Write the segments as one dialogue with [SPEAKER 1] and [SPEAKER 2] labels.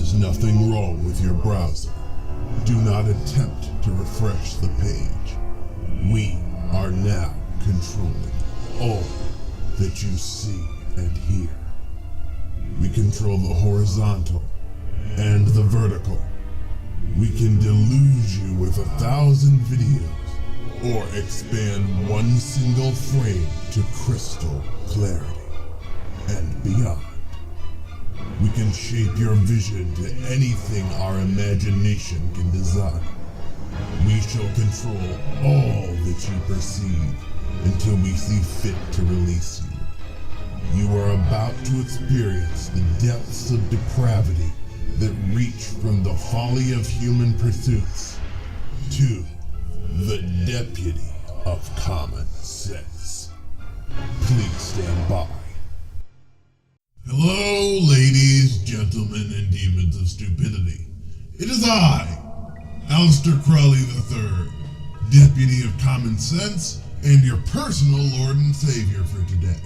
[SPEAKER 1] is nothing wrong with your browser. Do not attempt to refresh the page. We are now controlling all that you see and hear. We control the horizontal and the vertical. We can delude you with 1,000 videos or expand one single frame to crystal clarity and beyond. We can shape your vision to anything our imagination can design. We shall control all that you perceive until we see fit to release you. You are about to experience the depths of depravity that reach from the folly of human pursuits to the deputy of common sense. Please stand by. Hello, ladies, gentlemen, and demons of stupidity. It is I, Aleister Crowley III, Deputy of Common Sense, and your personal Lord and Savior for today.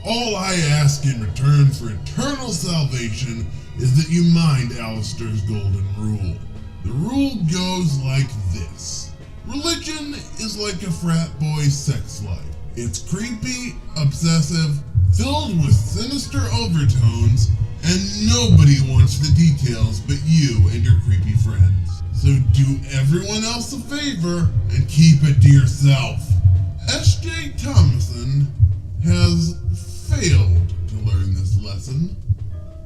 [SPEAKER 1] All I ask in return for eternal salvation is that you mind Aleister's golden rule. The rule goes like this. Religion is like a frat boy's sex life. It's creepy, obsessive, filled with sinister overtones, and nobody wants the details but you and your creepy friends. So do everyone else a favor and keep it to yourself. SJ Thomason has failed to learn this lesson.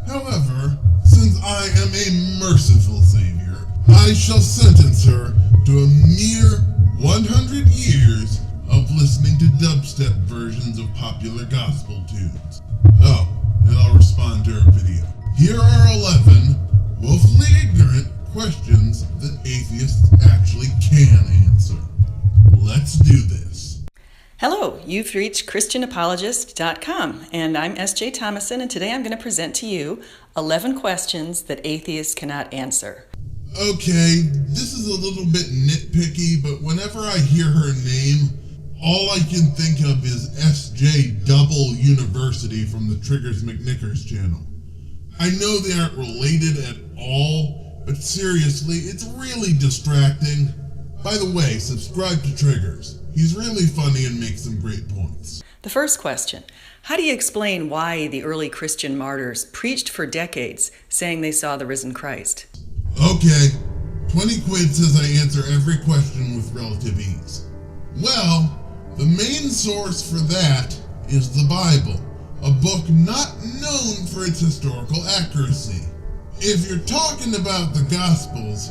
[SPEAKER 1] However, since I am a merciful savior, I shall sentence her to a mere 100 years of listening to dubstep versions of popular gospel tunes. Oh, and I'll respond to her video. Here are 11 woefully ignorant questions that atheists actually can answer. Let's do this.
[SPEAKER 2] Hello, you've reached ChristianApologist.com, and I'm SJ Thomason, and today I'm going to present to you 11 questions that atheists cannot answer.
[SPEAKER 1] Okay, this is a little bit nitpicky, but whenever I hear her name, all I can think of is SJ Double University from the Triggers McNickers channel. I know they aren't related at all, but seriously, it's really distracting. By the way, subscribe to Triggers. He's really funny and makes some great points.
[SPEAKER 2] The first question, how do you explain why the early Christian martyrs preached for decades saying they saw the risen Christ?
[SPEAKER 1] Okay, 20 quid says I answer every question with relative ease. Well, the main source for that is the Bible, a book not known for its historical accuracy. If you're talking about the Gospels,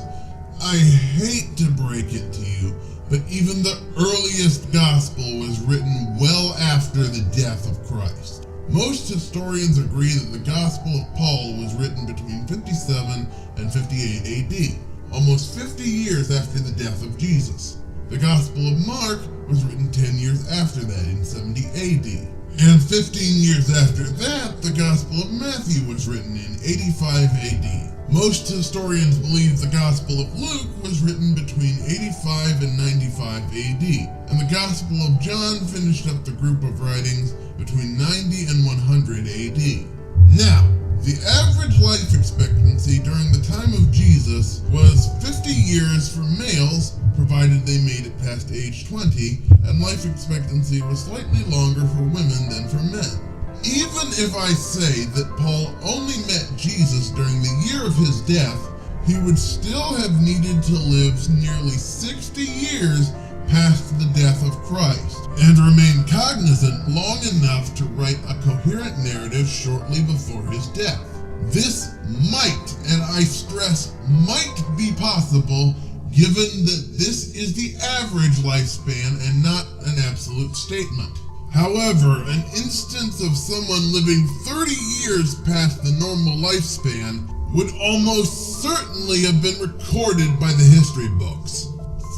[SPEAKER 1] I hate to break it to you, but even the earliest Gospel was written well after the death of Christ. Most historians agree that the Gospel of Paul was written between 57 and 58 AD, almost 50 years after the death of Jesus. The Gospel of Mark was written 10 years after that, in 70 AD. And 15 years after that, the Gospel of Matthew was written in 85 AD. Most historians believe the Gospel of Luke was written between 85 and 95 AD, and the Gospel of John finished up the group of writings between 90 and 100 AD. Now, the average life expectancy during the time of Jesus was 50 years for males, provided they made it past age 20, and life expectancy was slightly longer for women than for men. Even if I say that Paul only met Jesus during the year of his death, he would still have needed to live nearly 60 years past the death of Christ, and remain cognizant long enough to write a coherent narrative shortly before his death. This might, and I stress might, be possible given that this is the average lifespan and not an absolute statement. However, an instance of someone living 30 years past the normal lifespan would almost certainly have been recorded by the history books.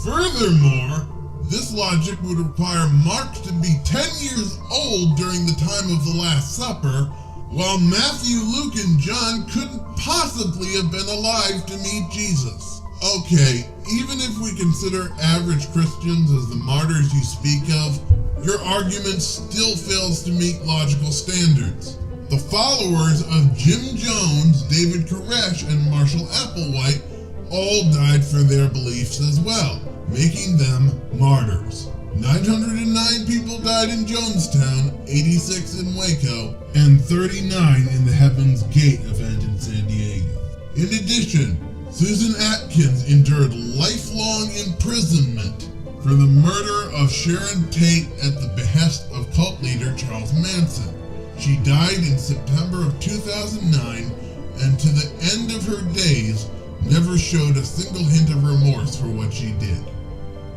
[SPEAKER 1] Furthermore, this logic would require Mark to be 10 years old during the time of the Last Supper, while Matthew, Luke, and John couldn't possibly have been alive to meet Jesus. Okay, even if we consider average Christians as the martyrs you speak of, your argument still fails to meet logical standards. The followers of Jim Jones, David Koresh, and Marshall Applewhite all died for their beliefs as well, making them martyrs. 909 people died in Jonestown, 86 in Waco, and 39 in the Heaven's Gate event in San Diego. In addition, Susan Atkins endured lifelong imprisonment for the murder of Sharon Tate at the behest of cult leader Charles Manson. She died in September of 2009, and to the end of her days, never showed a single hint of remorse for what she did.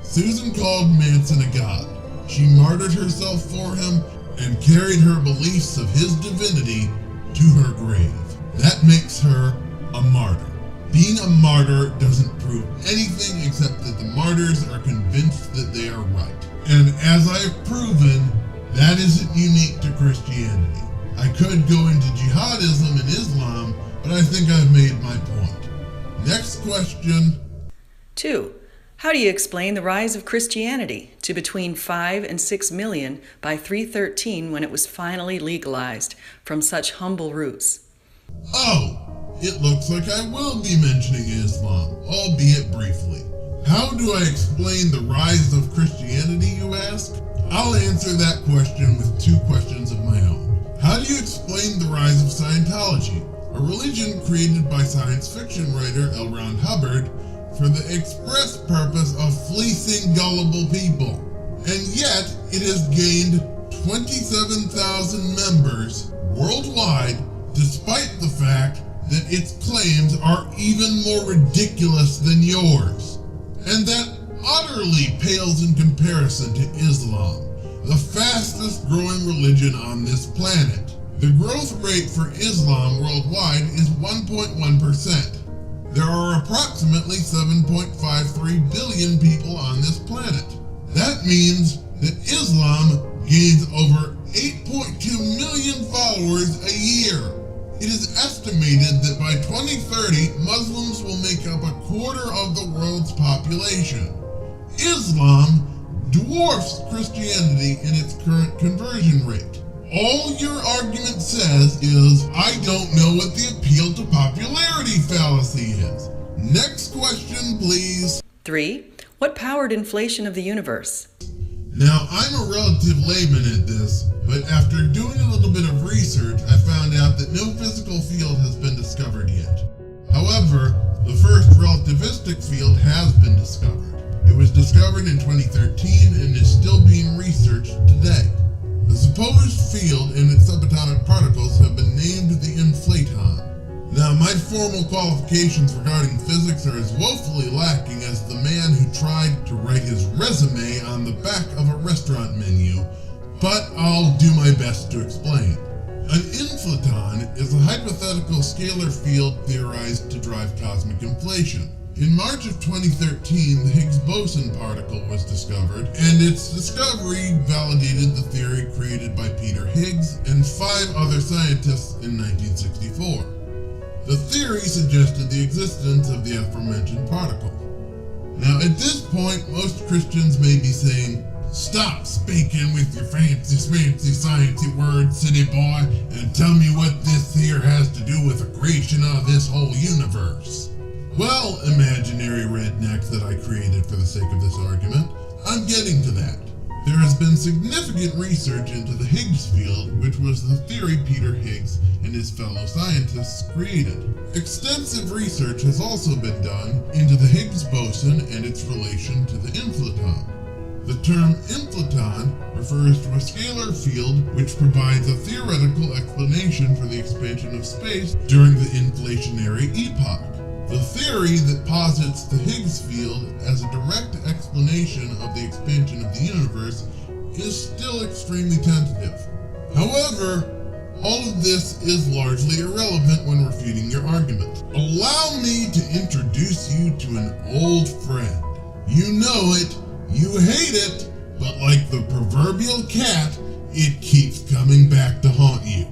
[SPEAKER 1] Susan called Manson a god. She martyred herself for him and carried her beliefs of his divinity to her grave. That makes her a martyr. Being a martyr doesn't prove anything except that the martyrs are convinced that they are right. And as I've proven, that isn't unique to Christianity. I could go into jihadism and Islam, but I think I've made my point. Next question.
[SPEAKER 2] 2. How do you explain the rise of Christianity to between 5 and 6 million by 313 when it was finally legalized from such humble roots?
[SPEAKER 1] Oh, it looks like I will be mentioning Islam, albeit briefly. How do I explain the rise of Christianity, you ask? I'll answer that question with 2 questions of my own. How do you explain the rise of Scientology, a religion created by science fiction writer L. Ron Hubbard for the express purpose of fleecing gullible people? And yet, it has gained 27,000 members worldwide, despite the fact that its claims are even more ridiculous than yours. And that utterly pales in comparison to Islam, the fastest growing religion on this planet. The growth rate for Islam worldwide is 1.1%. There are approximately 7.53 billion people on this planet. That means that Islam gains over 8.2 million followers a year. It is estimated that by 2030, Muslims will make up a quarter of the world's population. Islam dwarfs Christianity in its current conversion rate. All your argument says is, I don't know what the appeal to popularity fallacy is. Next question, please.
[SPEAKER 2] 3. What powered inflation of the universe?
[SPEAKER 1] Now, I'm a relative layman at this, but after doing a little bit of research, I found out that no physical field has been discovered yet. However, the first relativistic field has been discovered. It was discovered in 2013 and is still being researched today. The supposed field and its subatomic particles have been named the inflaton. Now, my formal qualifications regarding physics are as woefully lacking as the man who tried to write his resume on the back of a restaurant menu, but I'll do my best to explain. An inflaton is a hypothetical scalar field theorized to drive cosmic inflation. In March of 2013, the Higgs-boson particle was discovered, and its discovery validated the theory created by Peter Higgs and 5 other scientists in 1964. The theory suggested the existence of the aforementioned particle. Now, at this point, most Christians may be saying, "Stop speaking with your fancy sciencey words, city boy, and tell me what this here has to do with the creation of this whole universe." Well, imaginary rednecks that I created for the sake of this argument, I'm getting to that. There has been significant research into the Higgs field, which was the theory Peter Higgs and his fellow scientists created. Extensive research has also been done into the Higgs boson and its relation to the inflaton. The term inflaton refers to a scalar field which provides a theoretical explanation for the expansion of space during the inflationary epoch. The theory that posits the Higgs field as a direct explanation of the expansion of the universe is still extremely tentative. However, all of this is largely irrelevant when refuting your argument. Allow me to introduce you to an old friend. You know it, you hate it, but like the proverbial cat, it keeps coming back to haunt you.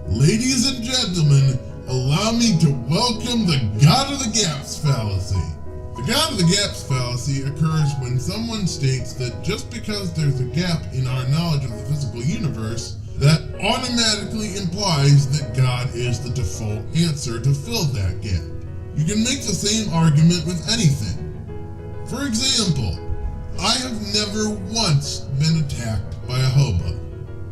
[SPEAKER 1] Ladies and gentlemen, allow me to welcome the God of the Gaps fallacy. The God of the Gaps fallacy occurs when someone states that just because there's a gap in our knowledge of the physical universe that automatically implies that God is the default answer to fill that gap. You can make the same argument with anything. For example, I have never once been attacked by a hobo.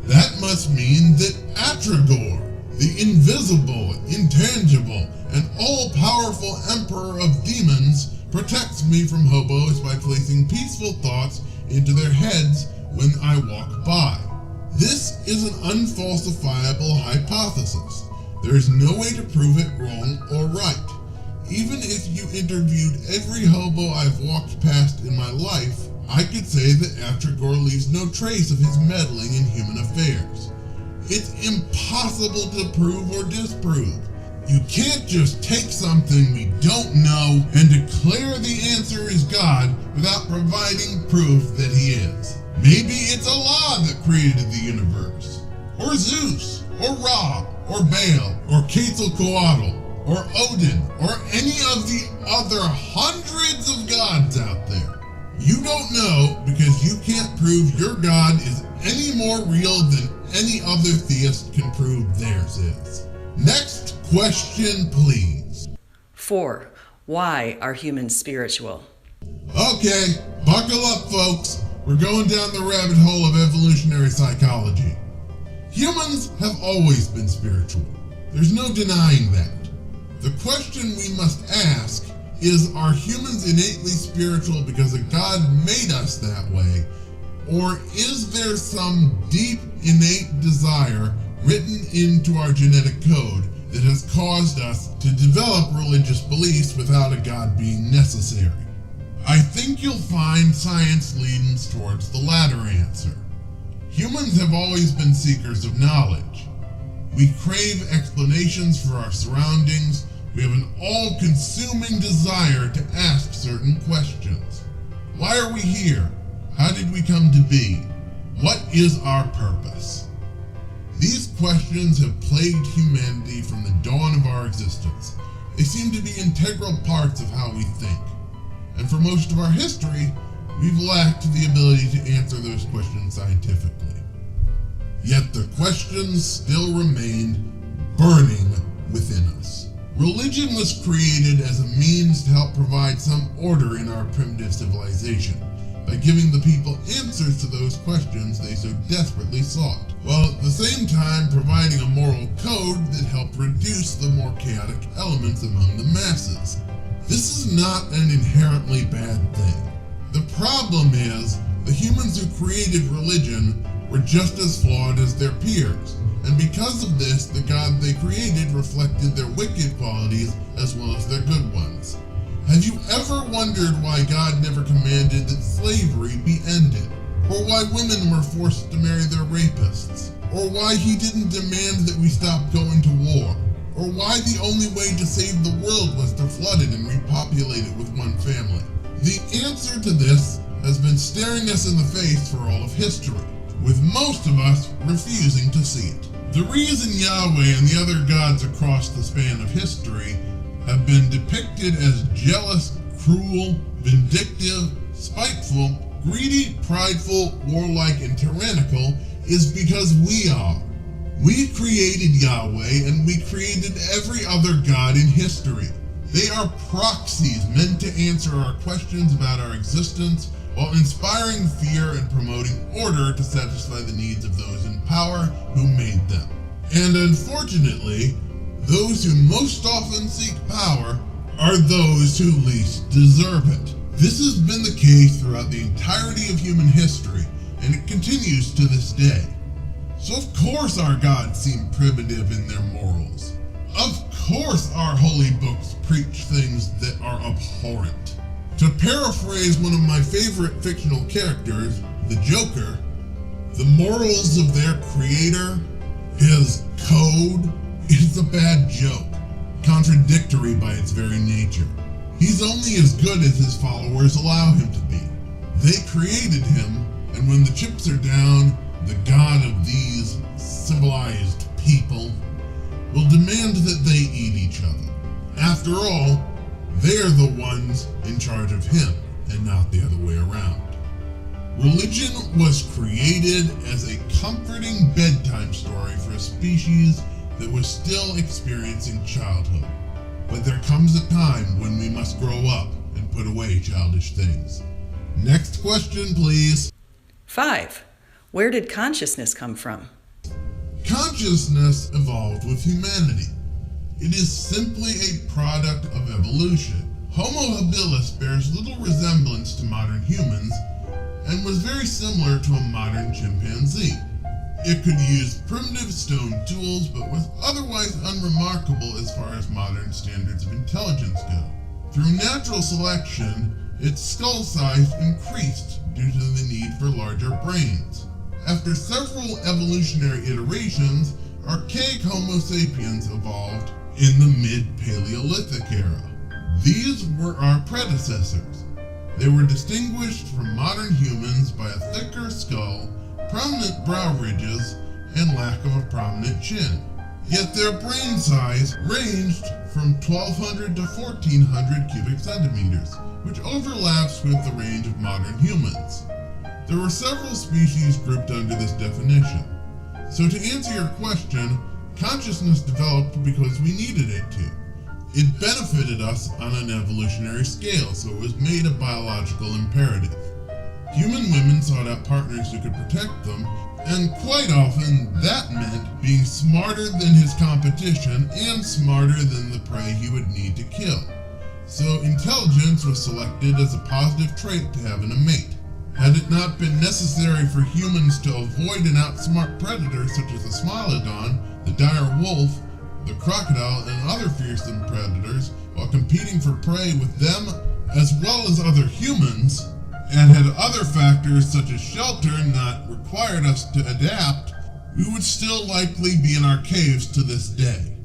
[SPEAKER 1] That must mean that Atragor, the invisible, intangible, and all-powerful emperor of demons, protects me from hobos by placing peaceful thoughts into their heads when I walk by. This is an unfalsifiable hypothesis. There is no way to prove it wrong or right. Even if you interviewed every hobo I've walked past in my life, I could say that Atragor leaves no trace of his meddling in human affairs. It's impossible to prove or disprove. You can't just take something we don't know and declare the answer is God without providing proof that he is. Maybe it's Allah that created the universe, or Zeus, or Ra, or Baal, or Quetzalcoatl, or Odin, or any of the other hundreds of gods out there. You don't know because you can't prove your God is any more real than any other theist can prove theirs is. Next question, please.
[SPEAKER 2] 4. Why are humans spiritual?
[SPEAKER 1] Okay, buckle up, folks. We're going down the rabbit hole of evolutionary psychology. Humans have always been spiritual. There's no denying that. The question we must ask is, are humans innately spiritual because a God made us that way? Or is there some deep innate desire written into our genetic code that has caused us to develop religious beliefs without a God being necessary? I think you'll find science leans towards the latter answer. Humans have always been seekers of knowledge. We crave explanations for our surroundings. We have an all-consuming desire to ask certain questions. Why are we here? How did we come to be? What is our purpose? These questions have plagued humanity from the dawn of our existence. They seem to be integral parts of how we think. And for most of our history, we've lacked the ability to answer those questions scientifically. Yet the questions still remained burning within us. Religion was created as a means to help provide some order in our primitive civilization, by giving the people answers to those questions they so desperately sought, while at the same time providing a moral code that helped reduce the more chaotic elements among the masses. This is not an inherently bad thing. The problem is, the humans who created religion were just as flawed as their peers, and because of this, the God they created reflected their wicked qualities as well as their good ones. Have you ever wondered why God never commanded that slavery be ended? Or why women were forced to marry their rapists? Or why he didn't demand that we stop going to war? Or why the only way to save the world was to flood it and repopulate it with one family? The answer to this has been staring us in the face for all of history, with most of us refusing to see it. The reason Yahweh and the other gods across the span of history have been depicted as jealous, cruel, vindictive, spiteful, greedy, prideful, warlike, and tyrannical is because we are. We created Yahweh and we created every other god in history. They are proxies meant to answer our questions about our existence while inspiring fear and promoting order to satisfy the needs of those in power who made them. And unfortunately, those who most often seek power are those who least deserve it. This has been the case throughout the entirety of human history, and it continues to this day. So of course our gods seem primitive in their morals. Of course our holy books preach things that are abhorrent. To paraphrase one of my favorite fictional characters, the Joker, the morals of their creator, his code, is a bad joke, contradictory by its very nature. He's only as good as his followers allow him to be. They created him, and when the chips are down, the god of these civilized people will demand that they eat each other. After all, they're the ones in charge of him, and not the other way around. Religion was created as a comforting bedtime story for a species that was still experiencing childhood. But there comes a time when we must grow up and put away childish things. Next question, please.
[SPEAKER 2] 5. Where did consciousness come from?
[SPEAKER 1] Consciousness evolved with humanity. It is simply a product of evolution. Homo habilis bears little resemblance to modern humans and was very similar to a modern chimpanzee. It could use primitive stone tools but was otherwise unremarkable as far as modern standards of intelligence go. Through natural selection, its skull size increased due to the need for larger brains. After several evolutionary iterations, archaic Homo sapiens evolved in the mid-Paleolithic era. These were our predecessors. They were distinguished from modern humans by a thicker skull, prominent brow ridges, and lack of a prominent chin. Yet their brain size ranged from 1,200 to 1,400 cubic centimeters, which overlaps with the range of modern humans. There were several species grouped under this definition. So to answer your question, consciousness developed because we needed it to. It benefited us on an evolutionary scale, so it was made a biological imperative. Human women sought out partners who could protect them, and quite often that meant being smarter than his competition and smarter than the prey he would need to kill. So intelligence was selected as a positive trait to have in a mate. Had it not been necessary for humans to avoid and outsmart predators such as the smilodon, the dire wolf, the crocodile, and other fearsome predators while competing for prey with them as well as other humans, and had other factors such as shelter not required us to adapt, we would still likely be in our caves to this day.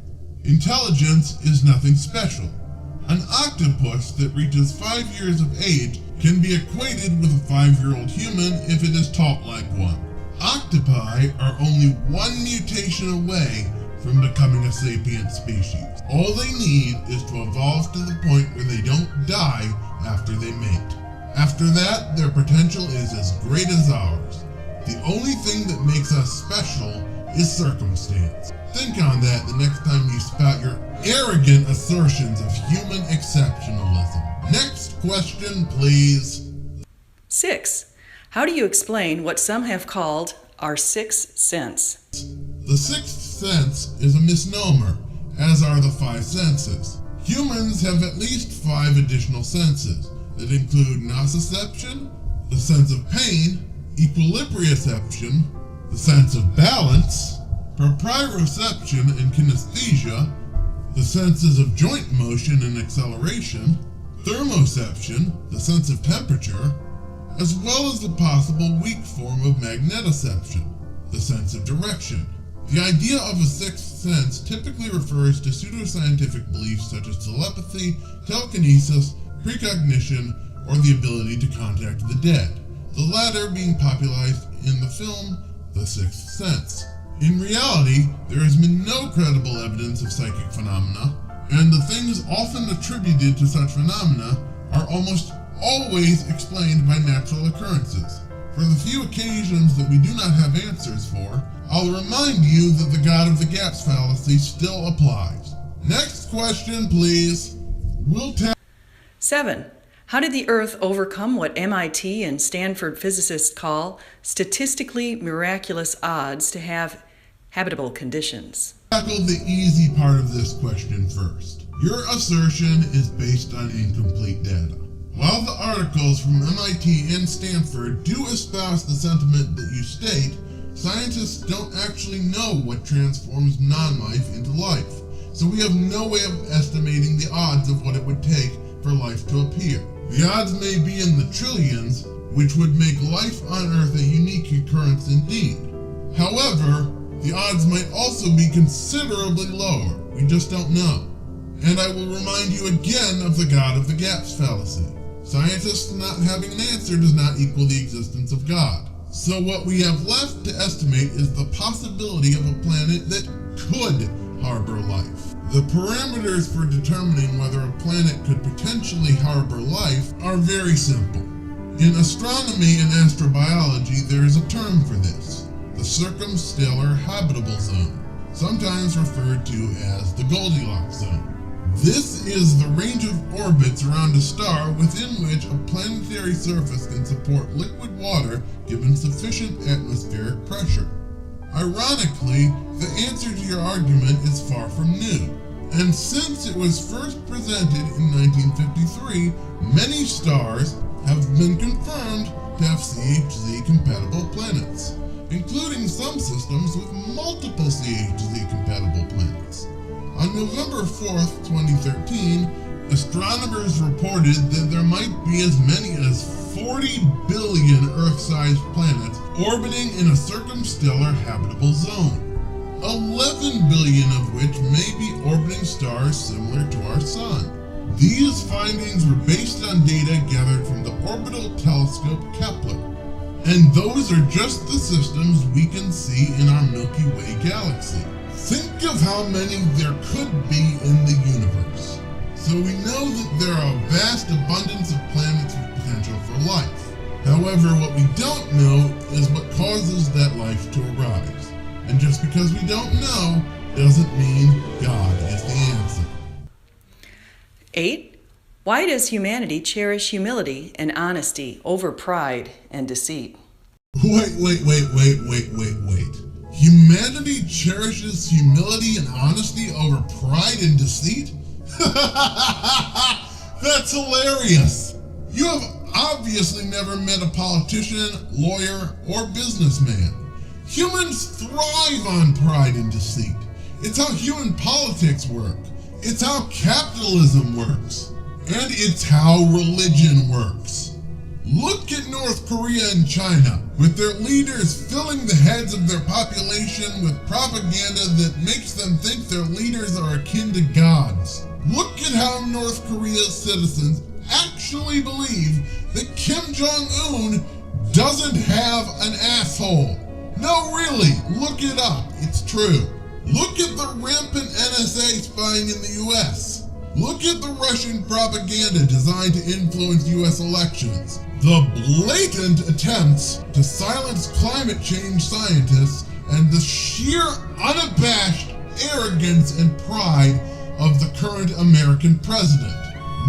[SPEAKER 1] Intelligence is nothing special. An octopus that reaches 5 years of age can be equated with a 5-year-old human if it is taught like one. Octopi are only one mutation away from becoming a sapient species. All they need is to evolve to the point where they don't die after they mate. After that, their potential is as great as ours. The only thing that makes us special is circumstance. Think on that the next time you spout your arrogant assertions of human exceptionalism. Next question, please.
[SPEAKER 2] 6. How do you explain what some have called our sixth sense?
[SPEAKER 1] The sixth sense is a misnomer, as are the 5 senses. Humans have at least 5 additional senses that include nociception, the sense of pain, equilibrioception, the sense of balance, proprioception and kinesthesia, the senses of joint motion and acceleration, thermoception, the sense of temperature, as well as the possible weak form of magnetoception, the sense of direction. The idea of a sixth sense typically refers to pseudoscientific beliefs such as telepathy, telekinesis, precognition, or the ability to contact the dead, the latter being popularized in the film The Sixth Sense. In reality, there has been no credible evidence of psychic phenomena, and the things often attributed to such phenomena are almost always explained by natural occurrences. For the few occasions that we do not have answers for, I'll remind you that the God of the Gaps fallacy still applies. Next question, please.
[SPEAKER 2] 7. How did the Earth overcome what MIT and Stanford physicists call statistically miraculous odds to have habitable conditions?
[SPEAKER 1] Tackle the easy part of this question first. Your assertion is based on incomplete data. While the articles from MIT and Stanford do espouse the sentiment that you state, scientists don't actually know what transforms non-life into life, so we have no way of estimating the odds of what it would take for life to appear. The odds may be in the trillions, which would make life on Earth a unique occurrence indeed. However, the odds might also be considerably lower. We just don't know. And I will remind you again of the God of the Gaps fallacy. Scientists not having an answer does not equal the existence of God. So what we have left to estimate is the possibility of a planet that could harbor life. The parameters for determining whether a planet could potentially harbor life are very simple. In astronomy and astrobiology, there is a term for this, the circumstellar habitable zone, sometimes referred to as the Goldilocks zone. This is the range of orbits around a star within which a planetary surface can support liquid water given sufficient atmospheric pressure. Ironically, the answer to your argument is far from new, and since it was first presented in 1953, many stars have been confirmed to have CHZ-compatible planets, including some systems with multiple CHZ-compatible planets. On November 4th, 2013, astronomers reported that there might be as many as 40 billion Earth-sized planets orbiting in a circumstellar habitable zone, 11 billion of which may be orbiting stars similar to our Sun. These findings were based on data gathered from the orbital telescope Kepler, and those are just the systems we can see in our Milky Way galaxy. Think of how many there could be in the universe. So we know that there are a vast abundance of planets with potential for life. However, what we don't know is what causes that life to arise. And just because we don't know doesn't mean God is the answer.
[SPEAKER 2] 8. Why does humanity cherish humility and honesty over pride and deceit?
[SPEAKER 1] Wait. Humanity cherishes humility and honesty over pride and deceit? That's hilarious! You have obviously never met a politician, lawyer, or businessman. Humans thrive on pride and deceit. It's how human politics work. It's how capitalism works. And it's how religion works. Look at North Korea and China, with their leaders filling the heads of their population with propaganda that makes them think their leaders are akin to gods. Look at how North Korea's citizens actually believe that Kim Jong-un doesn't have an asshole. No, really, look it up. It's true. Look at the rampant NSA spying in the US. Look at the Russian propaganda designed to influence US elections. The blatant attempts to silence climate change scientists and the sheer unabashed arrogance and pride of the current American president.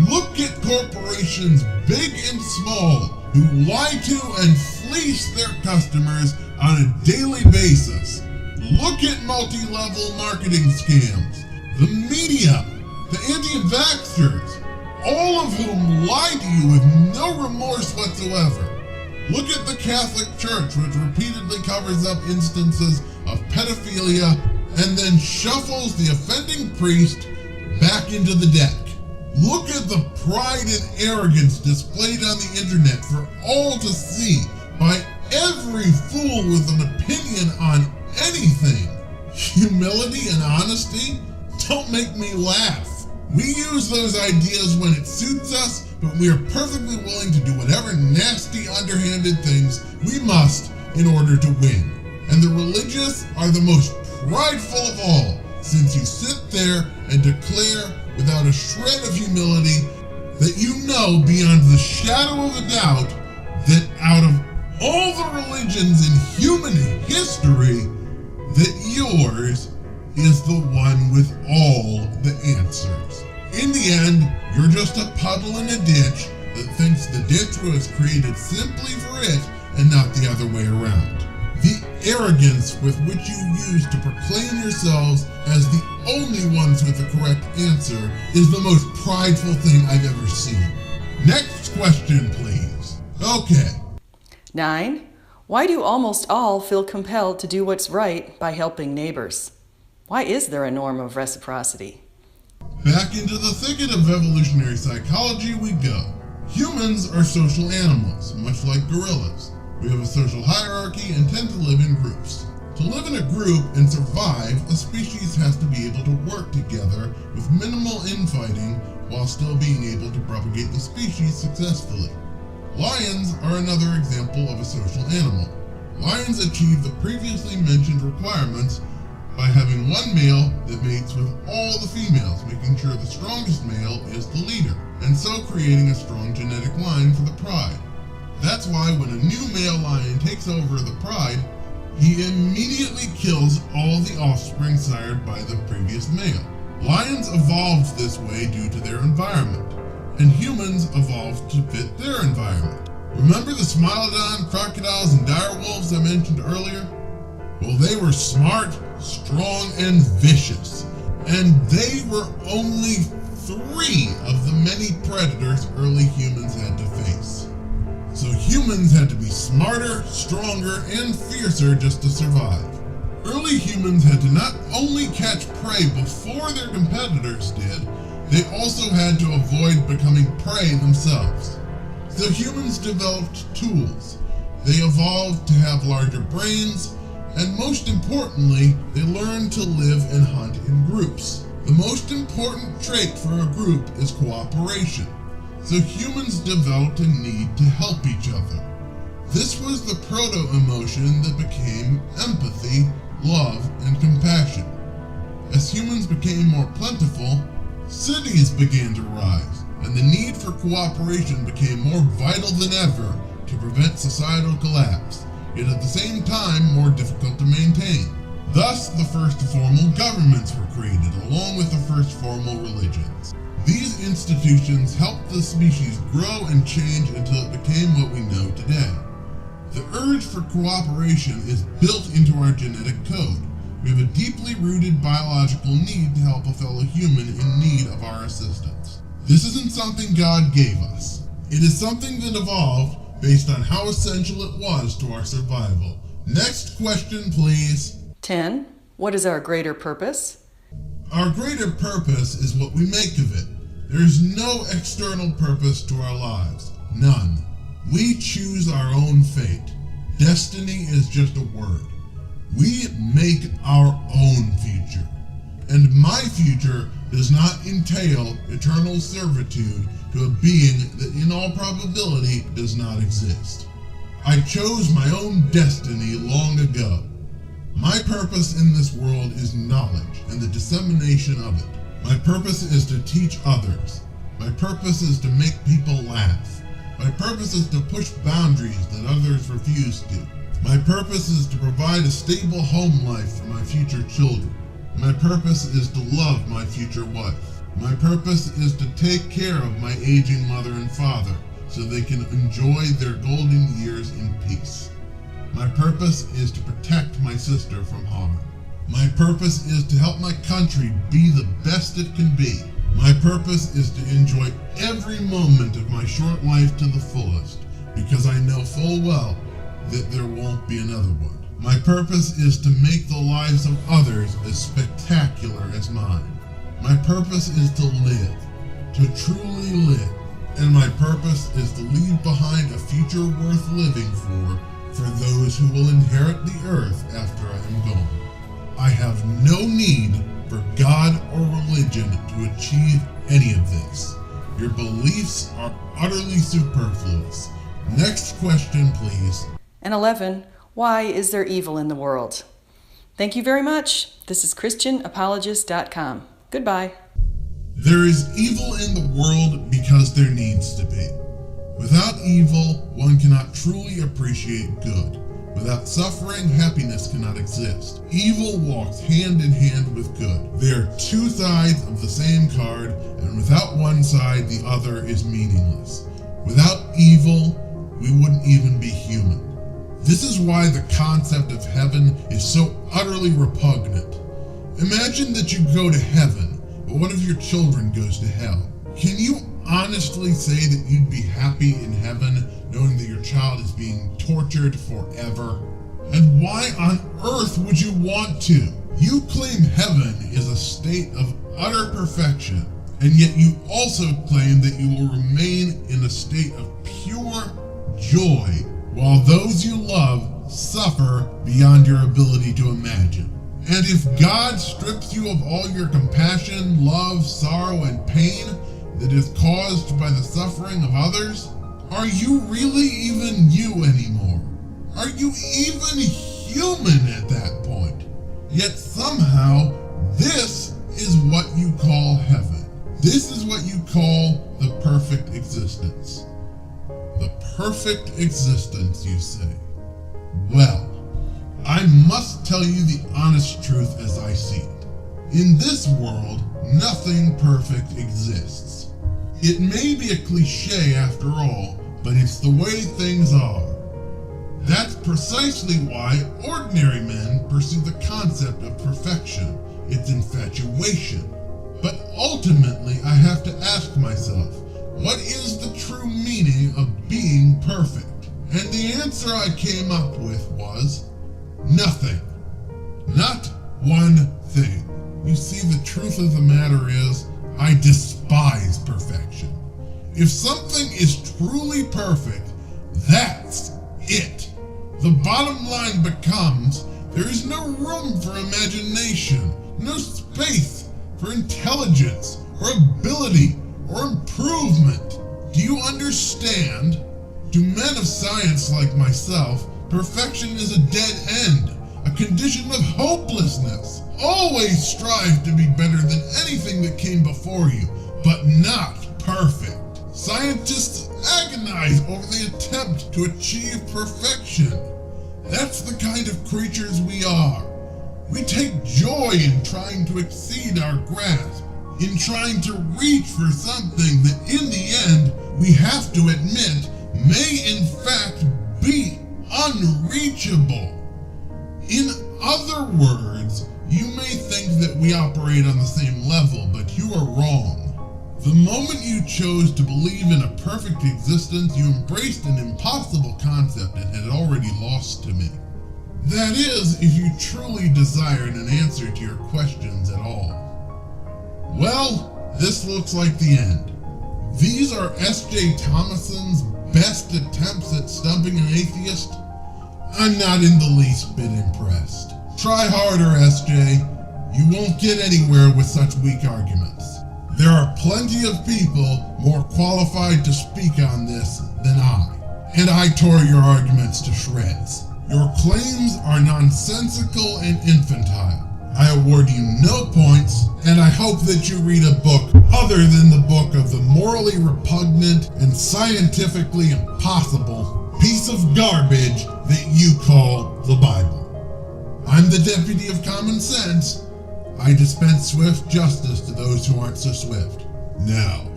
[SPEAKER 1] Look at corporations big and small who lie to and fleece their customers on a daily basis. Look at multi-level marketing scams, the media, the anti-vaxxers, all of whom lie to you with no remorse whatsoever. Look at the Catholic Church, which repeatedly covers up instances of pedophilia and then shuffles the offending priest back into the deck. Look at the pride and arrogance displayed on the internet for all to see by every fool with an opinion on anything. Humility and honesty don't make me laugh. We use those ideas when it suits us, but we are perfectly willing to do whatever nasty, underhanded things we must in order to win. And the religious are the most prideful of all, since you sit there and declare without a shred of humility that you know beyond the shadow of a doubt that out of all the religions in human history, that yours is the one with all the answers. In the end, you're just a puddle in a ditch that thinks the ditch was created simply for it and not the other way around. The arrogance with which you use to proclaim yourselves as the only ones with the correct answer is the most prideful thing I've ever seen. Next question, please. Okay.
[SPEAKER 2] 9. Why do almost all feel compelled to do what's right by helping neighbors? Why is there a norm of reciprocity?
[SPEAKER 1] Back into the thicket of evolutionary psychology we go. Humans are social animals, much like gorillas. We have a social hierarchy and tend to live in groups. To live in a group and survive, a species has to be able to work together with minimal infighting while still being able to propagate the species successfully. Lions are another example of a social animal. Lions achieve the previously mentioned requirements by having one male that mates with all the females, making sure the strongest male is the leader, and so creating a strong genetic line for the pride. That's why when a new male lion takes over the pride, he immediately kills all the offspring sired by the previous male. Lions evolved this way due to their environment, and humans evolved to fit their environment. Remember the Smilodon, crocodiles, and direwolves I mentioned earlier? Well, they were smart, strong, and vicious, and they were only 3 of the many predators early humans had to face. So humans had to be smarter, stronger, and fiercer just to survive. Early humans had to not only catch prey before their competitors did, they also had to avoid becoming prey themselves. So humans developed tools. They evolved to have larger brains, and most importantly, they learned to live and hunt in groups. The most important trait for a group is cooperation. So humans developed a need to help each other. This was the proto-emotion that became empathy, love, and compassion. As humans became more plentiful, cities began to rise, and the need for cooperation became more vital than ever to prevent societal collapse, yet at the same time more difficult to maintain. Thus, the first formal governments were created, along with the first formal religions. These institutions helped the species grow and change until it became what we know today. The urge for cooperation is built into our genetic code. We have a deeply rooted biological need to help a fellow human in need of our assistance. This isn't something God gave us. It is something that evolved based on how essential it was to our survival. Next question, please.
[SPEAKER 2] 10. What is our greater purpose?
[SPEAKER 1] Our greater purpose is what we make of it. There is no external purpose to our lives. None. We choose our own fate. Destiny is just a word. We make our own future. And my future does not entail eternal servitude to a being that in all probability does not exist. I chose my own destiny long ago. My purpose in this world is knowledge and the dissemination of it. My purpose is to teach others. My purpose is to make people laugh. My purpose is to push boundaries that others refuse to. My purpose is to provide a stable home life for my future children. My purpose is to love my future wife. My purpose is to take care of my aging mother and father so they can enjoy their golden years in peace. My purpose is to protect my sister from harm. My purpose is to help my country be the best it can be. My purpose is to enjoy every moment of my short life to the fullest, because I know full well that there won't be another one. My purpose is to make the lives of others as spectacular as mine. My purpose is to live, to truly live, and my purpose is to leave behind a future worth living for those who will inherit the earth after I am gone. I have no need for God or religion to achieve any of this. Your beliefs are utterly superfluous. Next question, please.
[SPEAKER 2] And 11. Why is there evil in the world? Thank you very much. This is ChristianApologist.com. Goodbye.
[SPEAKER 1] There is evil in the world because there needs to be. Without evil, one cannot truly appreciate good. Without suffering, happiness cannot exist. Evil walks hand in hand with good. They are two sides of the same card, and without one side, the other is meaningless. Without evil, we wouldn't even be human. This is why the concept of heaven is so utterly repugnant. Imagine that you go to heaven, but one of your children goes to hell. Can you honestly say that you'd be happy in heaven knowing that your child is being tortured forever? And why on earth would you want to? You claim heaven is a state of utter perfection, and yet you also claim that you will remain in a state of pure joy while those you love suffer beyond your ability to imagine. And if God strips you of all your compassion, love, sorrow, and pain that is caused by the suffering of others, are you really even you anymore? Are you even human at that point? Yet somehow, this is what you call heaven. This is what you call the perfect existence. The perfect existence, you say? Well, I must tell you the honest truth as I see it. In this world, nothing perfect exists. It may be a cliche after all, but it's the way things are. That's precisely why ordinary men pursue the concept of perfection. It's infatuation. But ultimately, I have to ask myself, what is the true meaning of being perfect? And the answer I came up with was nothing. Not one thing. You see, the truth of the matter is, I despise perfection. If something is truly perfect, that's it. The bottom line becomes, there is no room for imagination, no space for intelligence or ability or improvement. Do you understand? To men of science like myself, perfection is a dead end, a condition of hopelessness. Always strive to be better than anything that came before you, but not perfect. Scientists agonize over the attempt to achieve perfection. That's the kind of creatures we are. We take joy in trying to exceed our grasp, in trying to reach for something that in the end we have to admit may in fact be unreachable. In other words, you may think that we operate on the same level, but you are wrong. The moment you chose to believe in a perfect existence, you embraced an impossible concept and had already lost to me. That is, if you truly desired an answer to your questions at all. Well, this looks like the end. These are SJ Thomason's best attempts at stumping an atheist. I'm not in the least bit impressed. Try harder, SJ. You won't get anywhere with such weak arguments. There are plenty of people more qualified to speak on this than I, and I tore your arguments to shreds. Your claims are nonsensical and infantile. I award you no points, and I hope that you read a book other than the book of the morally repugnant and scientifically impossible piece of garbage that you call the Bible. I'm the deputy of common sense. I dispense swift justice to those who aren't so swift. Now,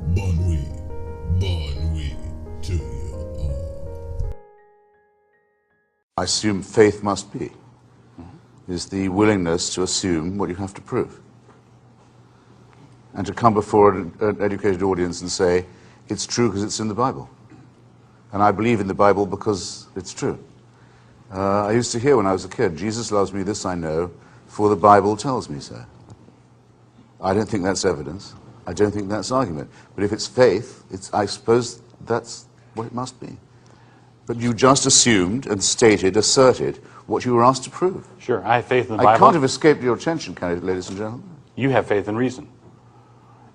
[SPEAKER 1] bon nuit to you all.
[SPEAKER 3] I assume faith must be, is the willingness to assume what you have to prove. And to come before an educated audience and say, it's true because it's in the Bible. And I believe in the Bible because it's true. I used to hear when I was a kid, Jesus loves me, this I know, for the Bible tells me so. I don't think that's evidence. I don't think that's argument. But if it's faith, I suppose that's what it must be. But you just assumed and asserted what you were asked to prove.
[SPEAKER 4] Sure, I have faith in the Bible.
[SPEAKER 3] I can't have escaped your attention, ladies and gentlemen.
[SPEAKER 4] You have faith in reason.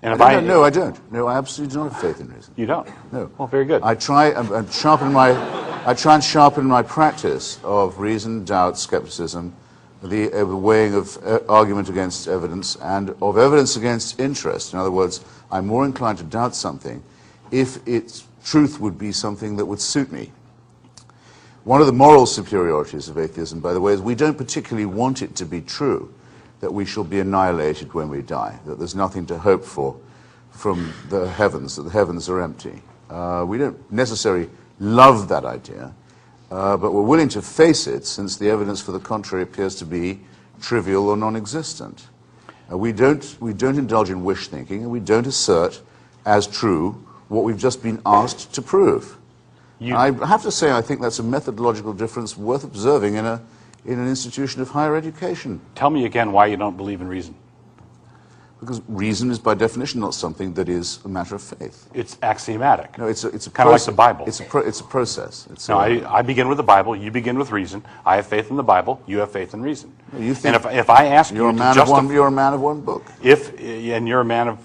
[SPEAKER 4] And if
[SPEAKER 3] No, I don't. No, I absolutely don't have faith in reason.
[SPEAKER 4] You don't?
[SPEAKER 3] No.
[SPEAKER 4] Well, very good.
[SPEAKER 3] I try and sharpen my practice of reason, doubt, skepticism, the weighing of argument against evidence, and of evidence against interest. In other words, I'm more inclined to doubt something if its truth would be something that would suit me. One of the moral superiorities of atheism, by the way, is we don't particularly want it to be true that we shall be annihilated when we die, that there's nothing to hope for from the heavens, that the heavens are empty. We don't necessarily love that idea, but we're willing to face it since the evidence for the contrary appears to be trivial or non-existent. We don't indulge in wish thinking, and we don't assert as true what we've just been asked to prove. I have to say, I think that's a methodological difference worth observing in an institution of higher education.
[SPEAKER 4] Tell me again why you don't believe in reason.
[SPEAKER 3] Because reason is by definition not something that is a matter of faith.
[SPEAKER 4] It's axiomatic.
[SPEAKER 3] No, it's a
[SPEAKER 4] kind of like the Bible.
[SPEAKER 3] It's a process.
[SPEAKER 4] I begin with the Bible. You begin with reason. I have faith in the Bible. You have faith in reason.
[SPEAKER 3] You think
[SPEAKER 4] and if I ask you to justify,
[SPEAKER 3] you're a man of one book.
[SPEAKER 4] And you're a man of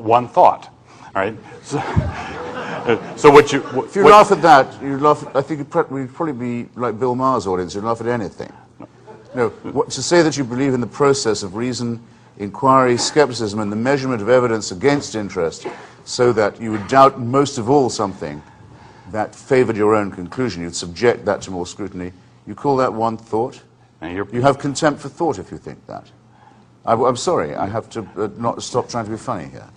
[SPEAKER 4] one thought. All right. So if
[SPEAKER 3] you laugh at that, I think you'd probably be like Bill Maher's audience. You'd laugh at anything. No, to say that you believe in the process of reason, inquiry, skepticism, and the measurement of evidence against interest, so that you would doubt most of all something, that favored your own conclusion, you'd subject that to more scrutiny. You call that one thought? You have contempt for thought if you think that. I'm sorry, I have to not stop trying to be funny here.